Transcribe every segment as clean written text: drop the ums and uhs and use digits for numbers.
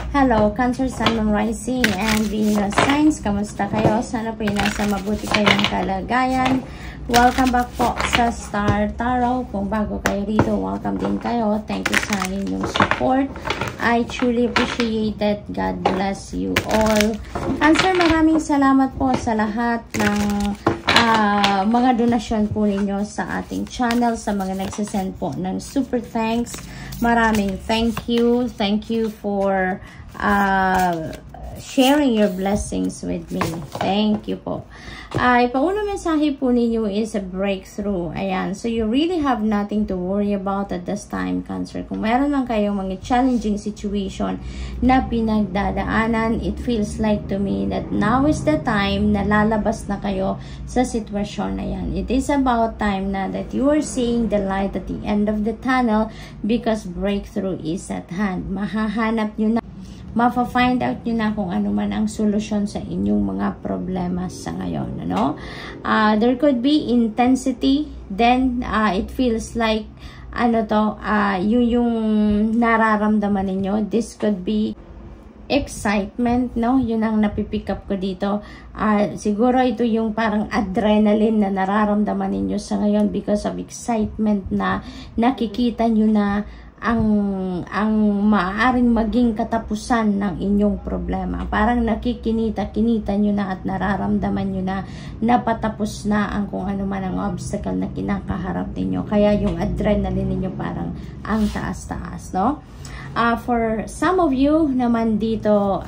Hello, Cancer, Sun, Moon, Rising, and Venus Signs. Kamusta kayo? Sana po nasa mabuti kayong kalagayan. Welcome back po sa Star Tarot. Kung bago kayo rito, welcome din kayo. Thank you sa inyong support. I truly appreciate it. God bless you all. Cancer, maraming salamat po sa lahat ng mga donasyon po ninyo sa ating channel, sa mga nagsasend po ng super thanks. Maraming thank you. Thank you for sharing your blessings with me. Thank you po. Paunang mensahe po ninyo is a breakthrough. Ayan. So, you really have nothing to worry about at this time, Cancer. Kung meron lang kayong mga challenging situation na pinagdadaanan, it feels like to me that now is the time na lalabas na kayo sa sitwasyon na yan. It is about time na that you are seeing the light at the end of the tunnel because breakthrough is at hand. Mahahanap nyo na, mafa-find out nyo na kung ano man ang solusyon sa inyong mga problema sa ngayon. Ano? There could be intensity, then it feels like yung nararamdaman ninyo. This could be excitement, no? Yun ang napipick up ko dito. Siguro ito yung parang adrenaline na nararamdaman ninyo sa ngayon because of excitement na nakikita nyo na ang maaaring maging katapusan ng inyong problema. Parang kinita nyo na at nararamdaman nyo na napatapos na ang kung ano man ang obstacle na kinakaharap ninyo. Kaya yung adrenaline ninyo parang ang taas-taas, no? For some of you naman dito,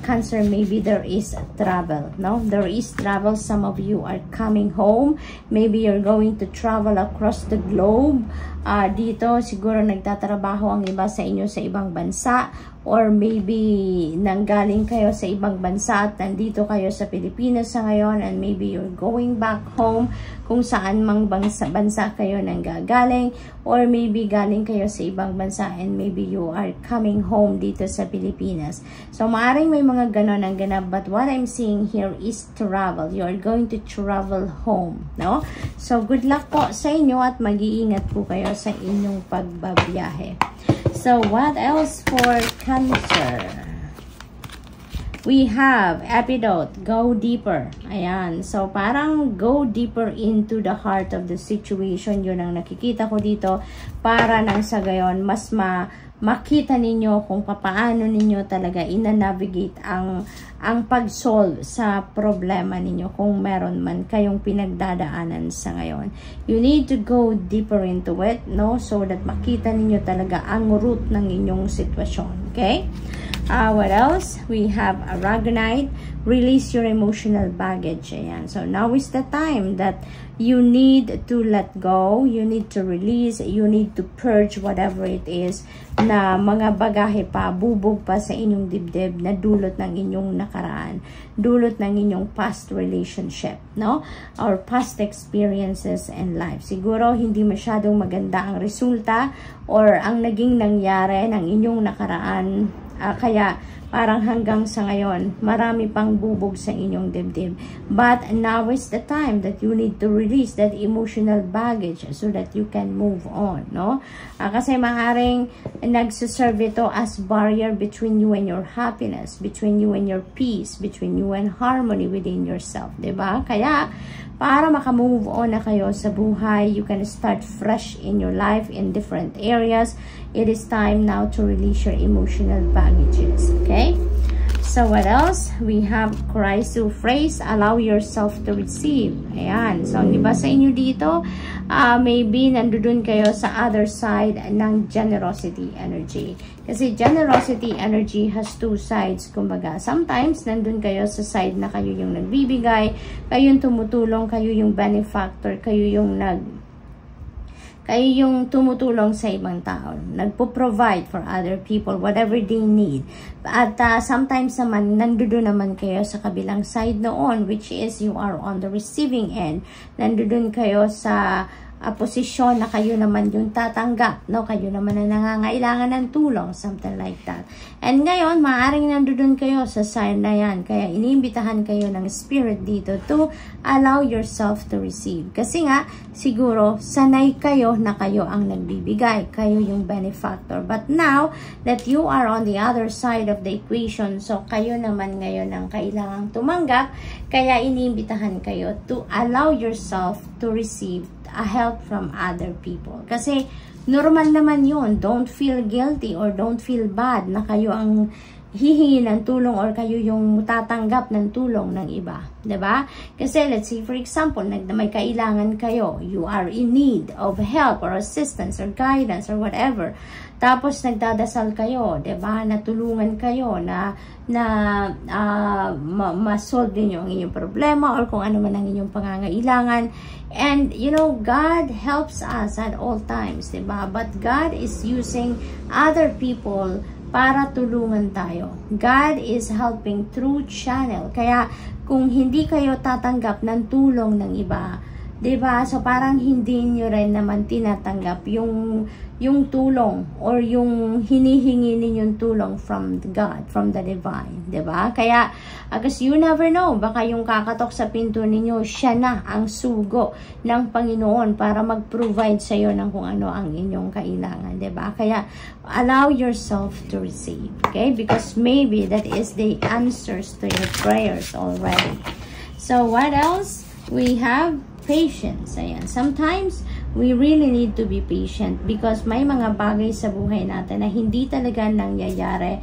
Cancer, maybe there is travel, no? There is travel. Some of you are coming home. Maybe you're going to travel across the globe. Dito, siguro nagtatrabaho ang iba sa inyo sa ibang bansa, or maybe nanggaling kayo sa ibang bansa at nandito kayo sa Pilipinas sa ngayon, and maybe you're going back home kung saan mang bansa kayo nanggagaling, or maybe galing kayo sa ibang bansa and maybe you are coming home dito sa Pilipinas. So, maaaring may mga ganon ang ganap, but what I'm seeing here is travel. You are going to travel home, no? So, good luck po sa inyo at mag-iingat po kayo sa inyong pagbabiyahe. So, what else for Cancer? We have Epidote, go deeper. Ayan. So, parang go deeper into the heart of the situation. Yun ang nakikita ko dito. Para nang sa gayon, mas makita ninyo kung paano ninyo talaga ina-navigate ang pag-solve sa problema ninyo kung meron man kayong pinagdadaanan sa ngayon. You need to go deeper into it, no? So that makita ninyo talaga ang root ng inyong sitwasyon. Okay? What else? We have Aragonite, release your emotional baggage. Ayan. So now is the time that you need to let go, you need to release, you need to purge whatever it is na mga bagahe pa, bubog pa sa inyong dibdib na dulot ng inyong nakaraan, dulot ng inyong past relationship, no? Or past experiences in life. Siguro hindi masyadong maganda ang resulta or ang naging nangyari ng inyong nakaraan. Kaya parang hanggang sa ngayon, marami pang bubog sa inyong dibdib. But now is the time that you need to release that emotional baggage so that you can move on, no? Kasi maaaring nagsiserve ito as barrier between you and your happiness, between you and your peace, between you and harmony within yourself, diba? Kaya, para makamove on na kayo sa buhay, you can start fresh in your life in different areas. It is time now to release your emotional baggages. Okay? So, what else? We have Christ phrase, allow yourself to receive. Ayan. So, ang iba sa inyo dito, maybe nandun kayo sa other side ng generosity energy. Kasi generosity energy has two sides. Kumbaga, sometimes nandun kayo sa side na kayo yung nagbibigay, kayo yung tumutulong, kayo yung benefactor, kayo yung tumutulong sa ibang tao. Nagpo-provide for other people whatever they need. At sometimes naman, nandoon naman kayo sa kabilang side noon, which is you are on the receiving end. Nandoon kayo sa posisyon na kayo naman yung tatanggap, no? Kayo naman na nangangailangan ng tulong, something like that. And ngayon, maaaring nandoon kayo sa sign na yan. Kaya iniimbitahan kayo ng Spirit dito to allow yourself to receive. Kasi nga, siguro, sanay kayo na kayo ang nagbibigay. Kayo yung benefactor. But now, that you are on the other side of the equation, so kayo naman ngayon ang kailangang tumanggap, kaya iniimbitahan kayo to allow yourself to receive a help from other people. Kasi normal naman yun. Don't feel guilty or don't feel bad na kayo ang hihingi ng tulong or kayo yung tatanggap ng tulong ng iba. Diba? Kasi let's say for example, may kailangan kayo. You are in need of help or assistance or guidance or whatever. Tapos nagdadasal kayo, 'di ba? Natulungan kayo na ma-solve niyo ang inyong problema or kung ano man ang inyong pangangailangan. And you know, God helps us at all times, 'di ba? But God is using other people para tulungan tayo. God is helping through channel. Kaya kung hindi kayo tatanggap ng tulong ng iba, 'di ba? So parang hindi niyo rin naman tinatanggap yung tulong or yung hinihingi ninyong tulong from God, from the divine, 'di ba? Kaya because you never know, baka yung kakatok sa pinto ninyo, siya na ang sugo ng Panginoon para mag-provide sa iyo ng kung ano ang inyong kailangan, 'di ba? Kaya allow yourself to receive, okay? Because maybe that is the answers to your prayers already. So what else? We have patience. Ayan. Sometimes, we really need to be patient because may mga bagay sa buhay natin na hindi talaga nangyayari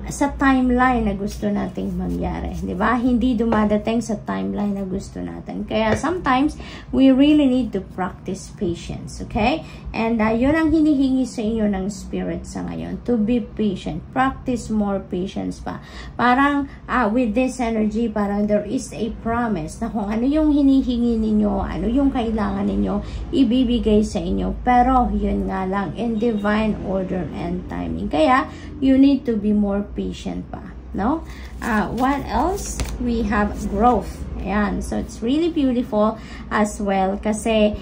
sa timeline na gusto nating mangyari. Diba? Hindi dumadating sa timeline na gusto natin. Kaya sometimes, we really need to practice patience. Okay? And yun ang hinihingi sa inyo ng Spirit sa ngayon. To be patient. Practice more patience pa. Parang with this energy, parang there is a promise na kung ano yung hinihingi ninyo, ano yung kailangan ninyo, ibibigay sa inyo. Pero yun nga lang, in divine order and timing. Kaya, you need to be more patient pa, no? What else? We have growth. Ayan. So, it's really beautiful as well kasi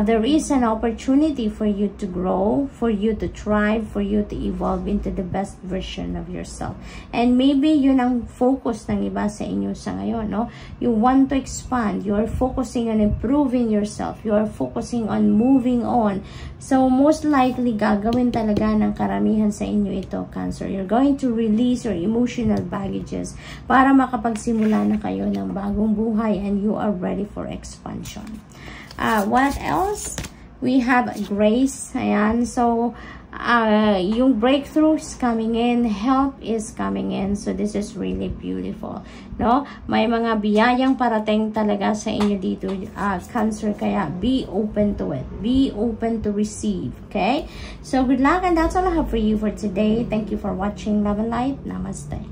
there is an opportunity for you to grow, for you to thrive, for you to evolve into the best version of yourself. And maybe yun ang focus ng iba sa inyo sa ngayon, no? You want to expand. You are focusing on improving yourself. You are focusing on moving on. So, most likely, gagawin talaga ng karamihan sa inyo ito, Cancer. You're going to release your emotional baggages para makapagsimula na kayo ng bagong buhay and you are ready for expansion. What else? We have grace. Ayan. So, yung breakthrough is coming in. Help is coming in. So, this is really beautiful. No? May mga biyayang parating talaga sa inyo dito, Cancer. Kaya, be open to it. Be open to receive. Okay? So, good luck and that's all I have for you for today. Thank you for watching Love and Light. Namaste.